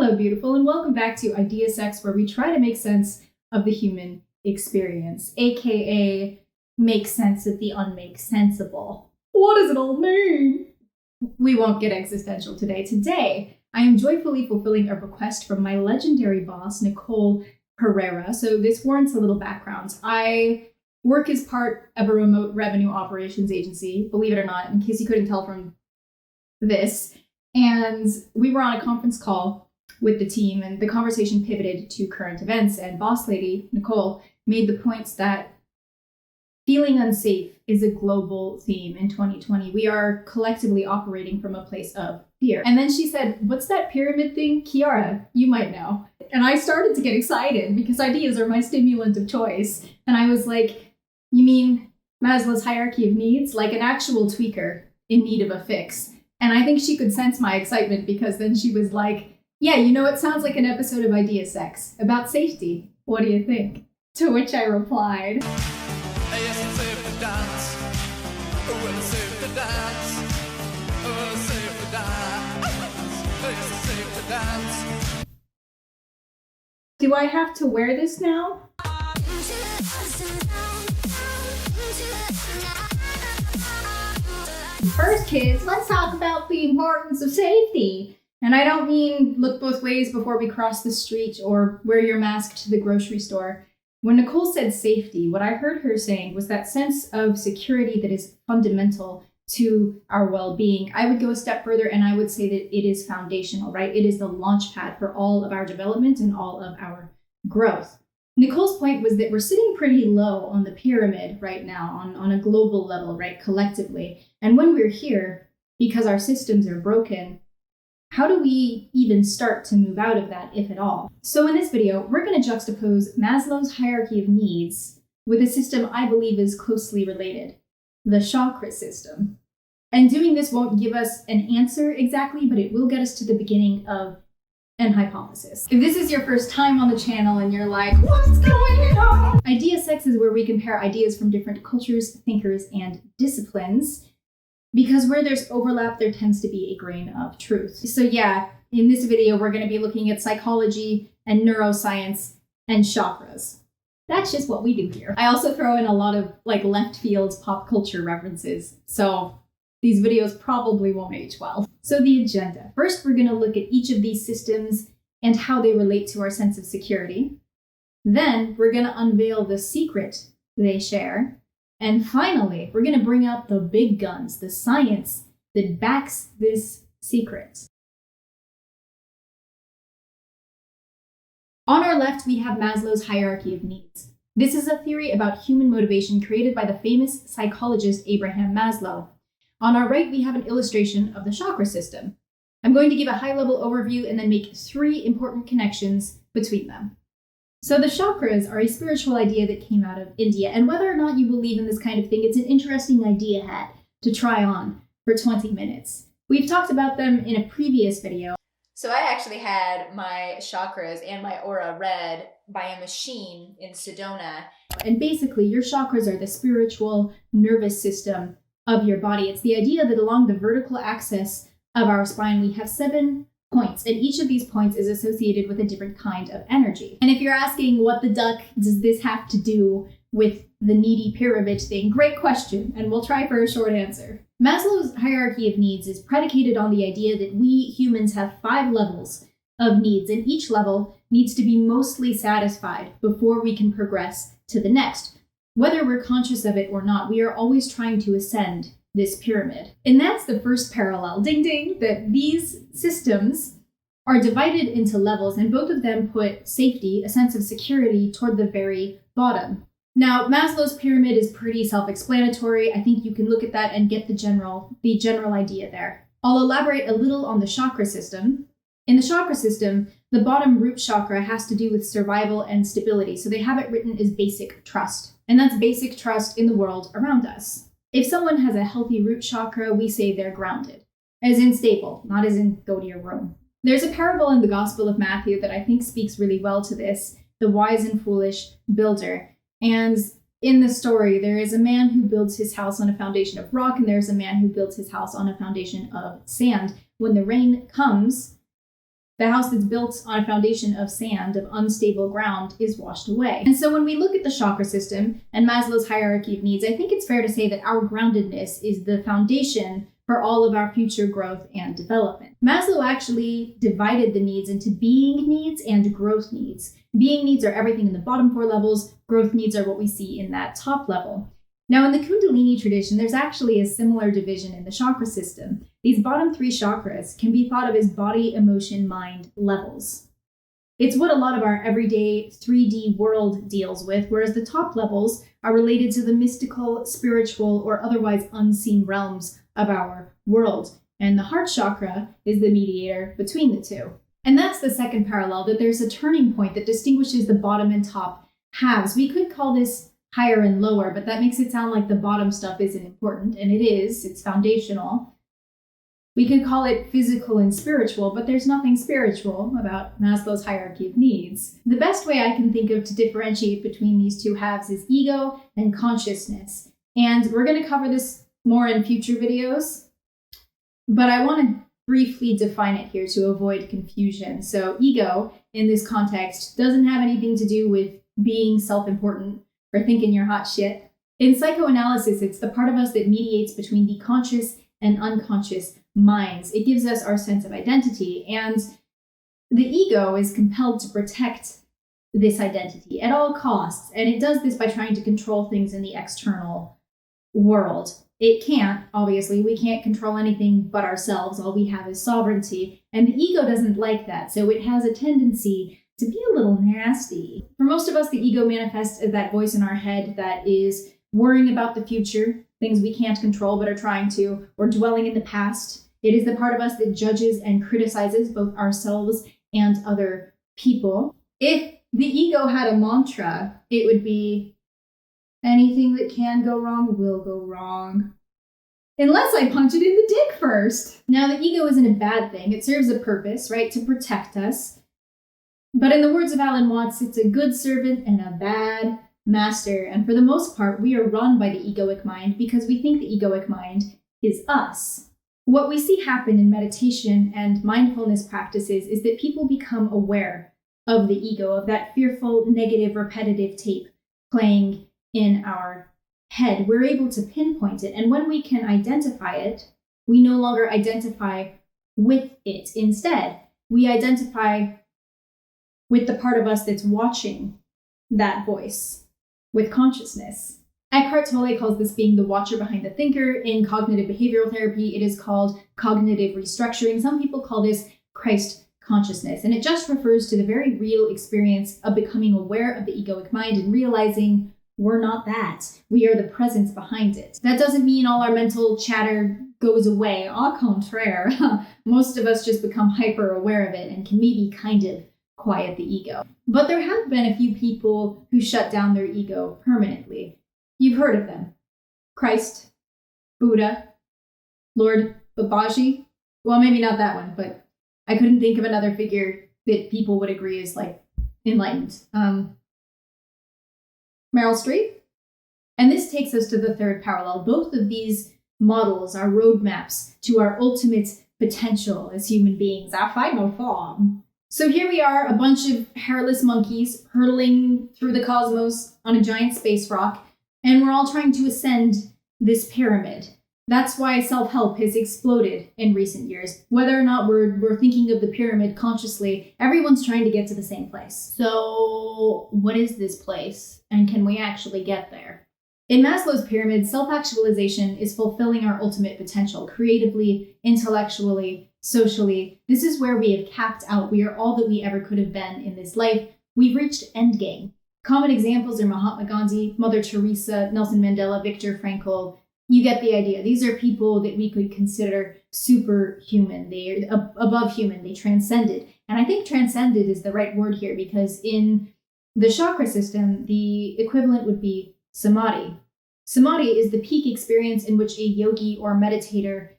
Hello, beautiful, and welcome back to Idea Sex, where we try to make sense of the human experience, aka make sense of the unmake-sensible. What does it all mean? We won't get existential today. Today, I am joyfully fulfilling a request from my legendary boss, Nicole Herrera. So this warrants a little background. I work as part of a remote revenue operations agency, believe it or not, in case you couldn't tell from this. And we were on a conference call with the team, and the conversation pivoted to current events. And boss lady, Nicole, made the points that feeling unsafe is a global theme in 2020. We are collectively operating from a place of fear. And then she said, "What's that pyramid thing? Kiara, you might know." And I started to get excited because ideas are my stimulant of choice. And I was like, "You mean Maslow's hierarchy of needs? Like an actual tweaker in need of a fix?" And I think she could sense my excitement, because then she was like, "Yeah, you know, it sounds like an episode of Idea Sex about safety. What do you think?" To which I replied, "Yes, it's safe to dance. Well, it's safe to dance. Well, it's safe to dance. Yes, it's safe to dance. Do I have to wear this now?" First, kids, let's talk about the importance of safety. And I don't mean look both ways before we cross the street or wear your mask to the grocery store. When Nicole said safety, what I heard her saying was that sense of security that is fundamental to our well-being. I would go a step further and I would say that it is foundational, right? It is the launch pad for all of our development and all of our growth. Nicole's point was that we're sitting pretty low on the pyramid right now on a global level, right, collectively. And when we're here, because our systems are broken, how do we even start to move out of that, if at all? So in this video, we're going to juxtapose Maslow's hierarchy of needs with a system I believe is closely related, the chakra system. And doing this won't give us an answer exactly, but it will get us to the beginning of an hypothesis. If this is your first time on the channel and you're like, "What's going on?" Idea Sex is where we compare ideas from different cultures, thinkers, and disciplines. Because where there's overlap, there tends to be a grain of truth. So yeah, in this video, we're going to be looking at psychology and neuroscience and chakras. That's just what we do here. I also throw in a lot of left field pop culture references, so these videos probably won't age well. So the agenda. First, we're going to look at each of these systems and how they relate to our sense of security. Then we're going to unveil the secret they share. And finally, we're going to bring out the big guns, the science that backs this secret. On our left, we have Maslow's hierarchy of needs. This is a theory about human motivation created by the famous psychologist Abraham Maslow. On our right, we have an illustration of the chakra system. I'm going to give a high-level overview and then make 3 important connections between them. So the chakras are a spiritual idea that came out of India, and whether or not you believe in this kind of thing, it's an interesting idea hat to try on for 20 minutes. We've talked about them in a previous video. So I actually had my chakras and my aura read by a machine in Sedona. And basically, your chakras are the spiritual nervous system of your body. It's the idea that along the vertical axis of our spine, we have 7 points, and each of these points is associated with a different kind of energy. And if you're asking what the duck does this have to do with the needy pyramid thing, great question, and we'll try for a short answer. Maslow's hierarchy of needs is predicated on the idea that we humans have 5 levels of needs, and each level needs to be mostly satisfied before we can progress to the next. Whether we're conscious of it or not, we are always trying to ascend this pyramid. And that's the first parallel, ding ding, that these systems are divided into levels, and both of them put safety, a sense of security, toward the very bottom. Now, Maslow's pyramid is pretty self-explanatory. I think you can look at that and get the general idea there. I'll elaborate a little on the chakra system. In the chakra system, the bottom root chakra has to do with survival and stability, so they have it written as basic trust. And that's basic trust in the world around us. If someone has a healthy root chakra, we say they're grounded, as in stable, not as in go to your room. There's a parable in the Gospel of Matthew that I think speaks really well to this, the wise and foolish builder. And in the story, there is a man who builds his house on a foundation of rock, and there's a man who builds his house on a foundation of sand. When the rain comes, The house that's built on a foundation of sand, of unstable ground, is washed away. And so when we look at the chakra system and Maslow's hierarchy of needs, I think it's fair to say that our groundedness is the foundation for all of our future growth and development. Maslow actually divided the needs into being needs and growth needs. Being needs are everything in the bottom 4 levels. Growth needs are what we see in that top level. Now, in the Kundalini tradition, there's actually a similar division in the chakra system. These bottom 3 chakras can be thought of as body, emotion, mind levels. It's what a lot of our everyday 3D world deals with, whereas the top levels are related to the mystical, spiritual, or otherwise unseen realms of our world. And the heart chakra is the mediator between the two. And that's the second parallel, that there's a turning point that distinguishes the bottom and top halves. We could call this higher and lower, but that makes it sound like the bottom stuff isn't important, and it is. It's foundational. We could call it physical and spiritual, but there's nothing spiritual about Maslow's hierarchy of needs. The best way I can think of to differentiate between these two halves is ego and consciousness. And we're going to cover this more in future videos, but I want to briefly define it here to avoid confusion. So ego, in this context, doesn't have anything to do with being self-important or thinking you're hot shit. In psychoanalysis, it's the part of us that mediates between the conscious and unconscious minds. It gives us our sense of identity, and the ego is compelled to protect this identity at all costs, and it does this by trying to control things in the external world. It can't, obviously, we can't control anything but ourselves. All we have is sovereignty, and the ego doesn't like that, so it has a tendency to be a little nasty. For most of us, the ego manifests as that voice in our head that is worrying about the future, things we can't control but are trying to, or dwelling in the past. It is the part of us that judges and criticizes both ourselves and other people. If the ego had a mantra, it would be, anything that can go wrong will go wrong. Unless I punch it in the dick first. Now, the ego isn't a bad thing. It serves a purpose, right, to protect us. But in the words of Alan Watts, it's a good servant and a bad master. And for the most part, we are run by the egoic mind because we think the egoic mind is us. What we see happen in meditation and mindfulness practices is that people become aware of the ego, of that fearful, negative, repetitive tape playing in our head. We're able to pinpoint it. And when we can identify it, we no longer identify with it. Instead, we identify with the part of us that's watching that voice, with consciousness. Eckhart Tolle calls this being the watcher behind the thinker. In cognitive behavioral therapy, it is called cognitive restructuring. Some people call this Christ consciousness, and it just refers to the very real experience of becoming aware of the egoic mind and realizing we're not that. We are the presence behind it. That doesn't mean all our mental chatter goes away. Au contraire, most of us just become hyper aware of it and can maybe kind of quiet the ego. But there have been a few people who shut down their ego permanently. You've heard of them. Christ, Buddha, Lord Babaji. Well, maybe not that one, but I couldn't think of another figure that people would agree is like enlightened. Meryl Streep. And this takes us to the third parallel. Both of these models are roadmaps to our ultimate potential as human beings, our final form. So here we are, a bunch of hairless monkeys hurtling through the cosmos on a giant space rock, and we're all trying to ascend this pyramid. That's why self-help has exploded in recent years. Whether or not we're thinking of the pyramid consciously, everyone's trying to get to the same place. So what is this place, and can we actually get there? In Maslow's pyramid, self-actualization is fulfilling our ultimate potential, creatively, intellectually, socially. This is where we have capped out. We are all that we ever could have been in this life. We've reached endgame. Common examples are Mahatma Gandhi, Mother Teresa, Nelson Mandela, Viktor Frankl. You get the idea. These are people that we could consider superhuman. They are above human. They transcended. And I think transcended is the right word here because in the chakra system, the equivalent would be samadhi. Samadhi is the peak experience in which a yogi or meditator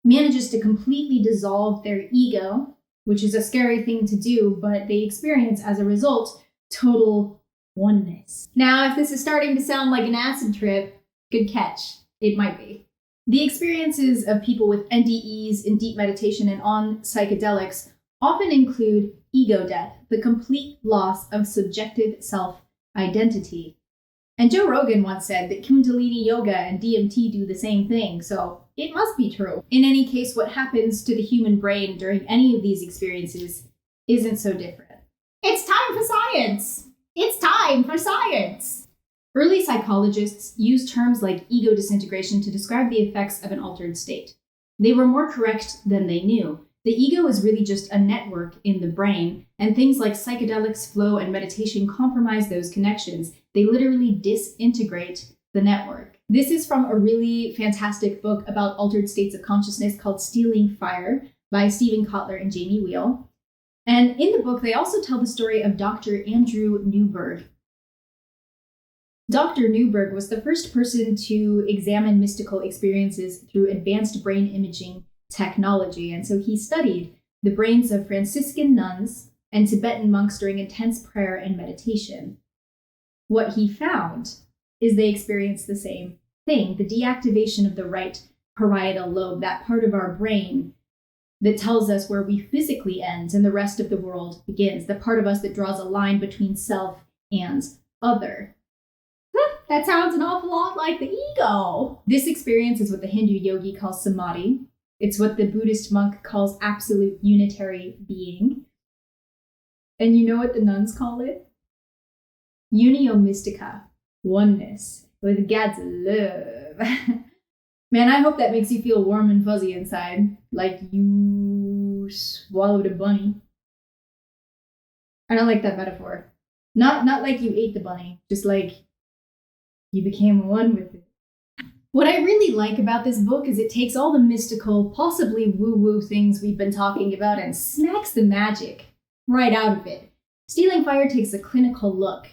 manages to completely dissolve their ego, which is a scary thing to do, but they experience as a result total oneness. Now, if this is starting to sound like an acid trip, good catch. It might be. The experiences of people with NDEs in deep meditation and on psychedelics often include ego death, the complete loss of subjective self-identity. And Joe Rogan once said that Kundalini Yoga and DMT do the same thing, so it must be true. In any case, what happens to the human brain during any of these experiences isn't so different. It's time for science! It's time for science! Early psychologists used terms like ego disintegration to describe the effects of an altered state. They were more correct than they knew. The ego is really just a network in the brain, and things like psychedelics, flow, and meditation compromise those connections. They literally disintegrate the network. This is from a really fantastic book about altered states of consciousness called Stealing Fire by Stephen Kotler and Jamie Wheel. And in the book, they also tell the story of Dr. Andrew Newberg. Dr. Newberg was the first person to examine mystical experiences through advanced brain imaging technology, and so he studied the brains of Franciscan nuns and Tibetan monks during intense prayer and meditation. What he found is they experienced the same thing, the deactivation of the right parietal lobe, that part of our brain that tells us where we physically end and the rest of the world begins, the part of us that draws a line between self and other. That sounds an awful lot like the ego. This experience is what the Hindu yogi calls samadhi. It's what the Buddhist monk calls absolute unitary being. And you know what the nuns call it? Unio mystica, oneness, with God's love. Man, I hope that makes you feel warm and fuzzy inside, like you swallowed a bunny. I don't like that metaphor. Not like you ate the bunny, just like you became one with it. What I really like about this book is it takes all the mystical, possibly woo-woo things we've been talking about and smacks the magic right out of it. Stealing Fire takes a clinical look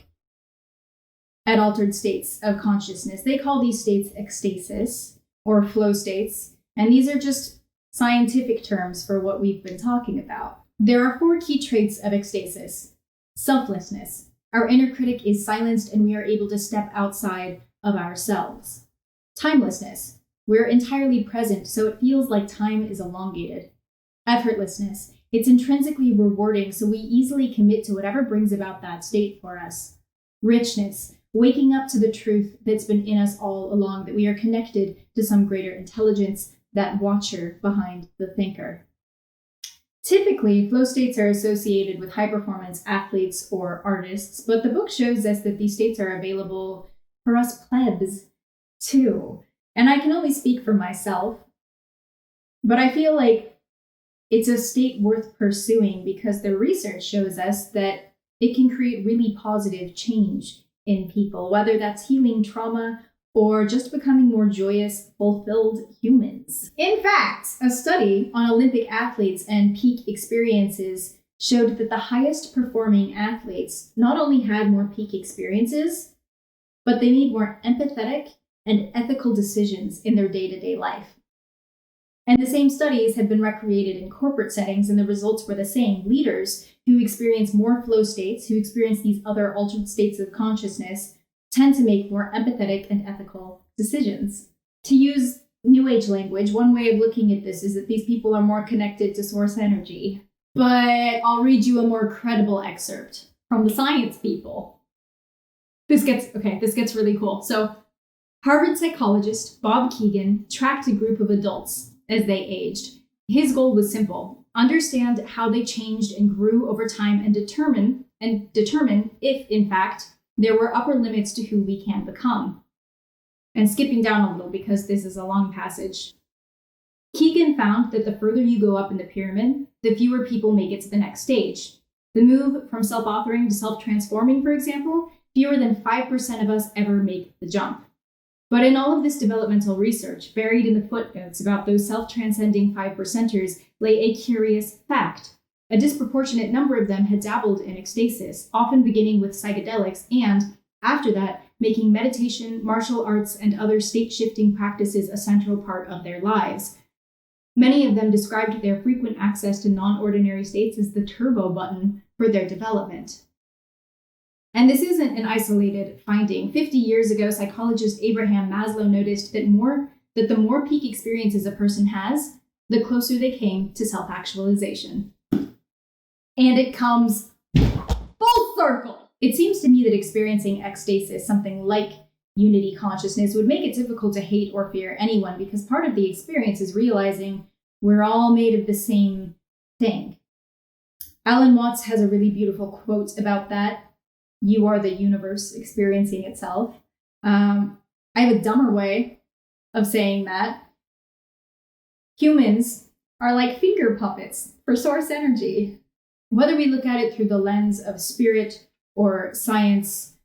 at altered states of consciousness. They call these states ecstasis or flow states, and these are just scientific terms for what we've been talking about. There are 4 key traits of ecstasis. Selflessness. Our inner critic is silenced and we are able to step outside of ourselves. Timelessness. We're entirely present, so it feels like time is elongated. Effortlessness. It's intrinsically rewarding, so we easily commit to whatever brings about that state for us. Richness. Waking up to the truth that's been in us all along, that we are connected to some greater intelligence, that watcher behind the thinker. Typically, flow states are associated with high-performance athletes or artists, but the book shows us that these states are available for us plebs too. And I can only speak for myself, but I feel like it's a state worth pursuing because the research shows us that it can create really positive change in people, whether that's healing trauma or just becoming more joyous, fulfilled humans. In fact, a study on Olympic athletes and peak experiences showed that the highest performing athletes not only had more peak experiences, but they made more empathetic and ethical decisions in their day-to-day life. And the same studies have been recreated in corporate settings, and the results were the same. Leaders who experience more flow states, who experience these other altered states of consciousness, tend to make more empathetic and ethical decisions. To use New Age language, one way of looking at this is that these people are more connected to source energy. But I'll read you a more credible excerpt from the science people. This gets really cool. So, Harvard psychologist Bob Keegan tracked a group of adults as they aged. His goal was simple: understand how they changed and grew over time and determine if, in fact, there were upper limits to who we can become. And skipping down a little because this is a long passage. Keegan found that the further you go up in the pyramid, the fewer people make it to the next stage. The move from self-authoring to self-transforming, for example, fewer than 5% of us ever make the jump. But in all of this developmental research, buried in the footnotes about those self-transcending 5%ers, lay a curious fact. A disproportionate number of them had dabbled in ecstasis, often beginning with psychedelics, and, after that, making meditation, martial arts, and other state-shifting practices a central part of their lives. Many of them described their frequent access to non-ordinary states as the turbo button for their development. And this isn't an isolated finding. 50 years ago, psychologist Abraham Maslow noticed that the more peak experiences a person has, the closer they came to self-actualization. and it comes full circle. It seems to me that experiencing ecstasis, something like unity consciousness, would make it difficult to hate or fear anyone, because part of the experience is realizing we're all made of the same thing. Alan Watts has a really beautiful quote about that. You are the universe experiencing itself. I have a dumber way of saying that. Humans are like finger puppets for source energy. Whether we look at it through the lens of spirit or science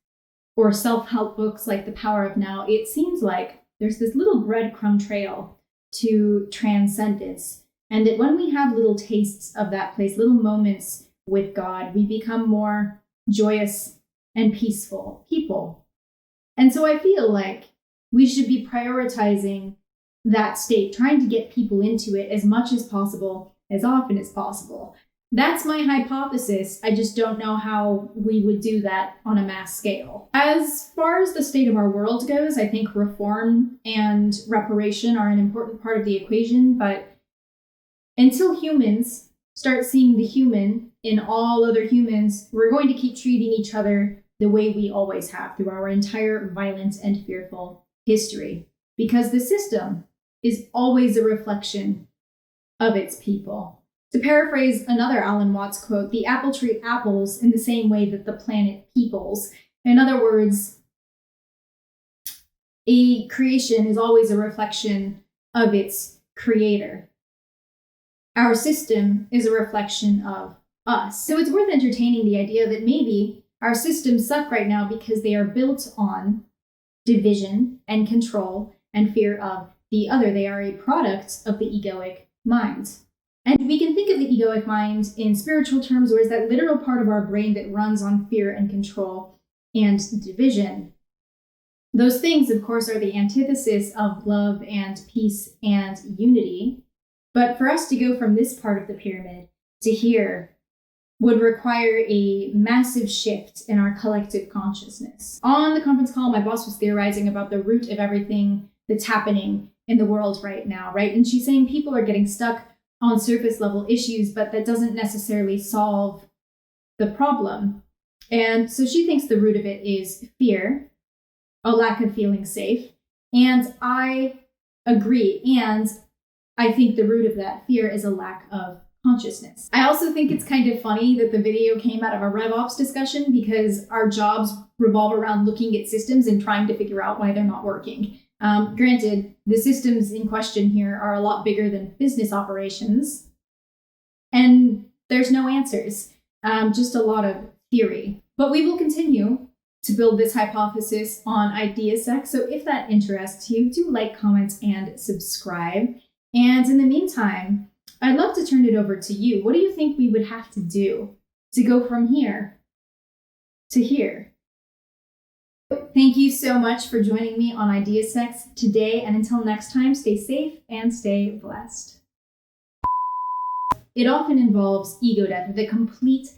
or self-help books like The Power of Now, it seems like there's this little breadcrumb trail to transcendence. And that when we have little tastes of that place, little moments with God, we become more joyous and peaceful people. And so I feel like we should be prioritizing that state, trying to get people into it as much as possible, as often as possible. That's my hypothesis. I just don't know how we would do that on a mass scale. As far as the state of our world goes, I think reform and reparation are an important part of the equation, but until humans start seeing the human in all other humans, we're going to keep treating each other the way we always have through our entire violent and fearful history. Because the system is always a reflection of its people. To paraphrase another Alan Watts quote, the apple tree apples in the same way that the planet peoples. In other words, a creation is always a reflection of its creator. Our system is a reflection of us. So it's worth entertaining the idea that maybe our systems suck right now because they are built on division and control and fear of the other. They are a product of the egoic mind. And we can think of the egoic mind in spiritual terms, or as that literal part of our brain that runs on fear and control and division. Those things, of course, are the antithesis of love and peace and unity. But for us to go from this part of the pyramid to here would require a massive shift in our collective consciousness. On the conference call, my boss was theorizing about the root of everything that's happening in the world right now, right? And she's saying people are getting stuck on surface level issues, but that doesn't necessarily solve the problem. And so she thinks the root of it is fear, a lack of feeling safe. And I agree. And I think the root of that fear is a lack of consciousness. I also think it's kind of funny that the video came out of a RevOps discussion, because our jobs revolve around looking at systems and trying to figure out why they're not working. Granted, the systems in question here are a lot bigger than business operations, and there's no answers, just a lot of theory. But we will continue to build this hypothesis on IdeaSec, so if that interests you, do like, comment, and subscribe. And in the meantime, I'd love to turn it over to you. What do you think we would have to do to go from here to here? Thank you so much for joining me on IdeaSec today, and until next time, stay safe and stay blessed. It often involves ego death, the complete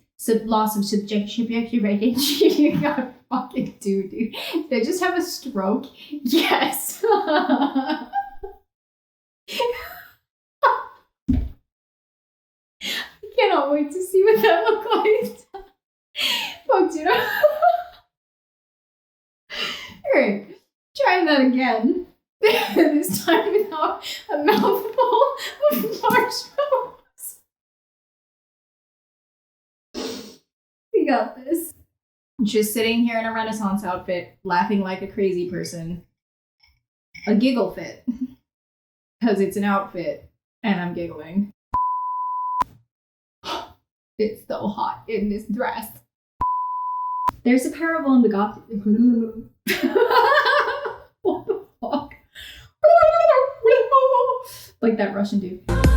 loss of subjectivity. You gotta fucking dude. Did I just have a stroke? Yes. I cannot wait to see what that looks like. Fuck, dude. Alright, trying that again. This time without a mouthful of marshmallows. We got this. Just sitting here in a Renaissance outfit, laughing like a crazy person. A giggle fit. Because it's an outfit, and I'm giggling. It's so hot in this dress. There's a parable in the Gothic. What the fuck? Like that Russian dude.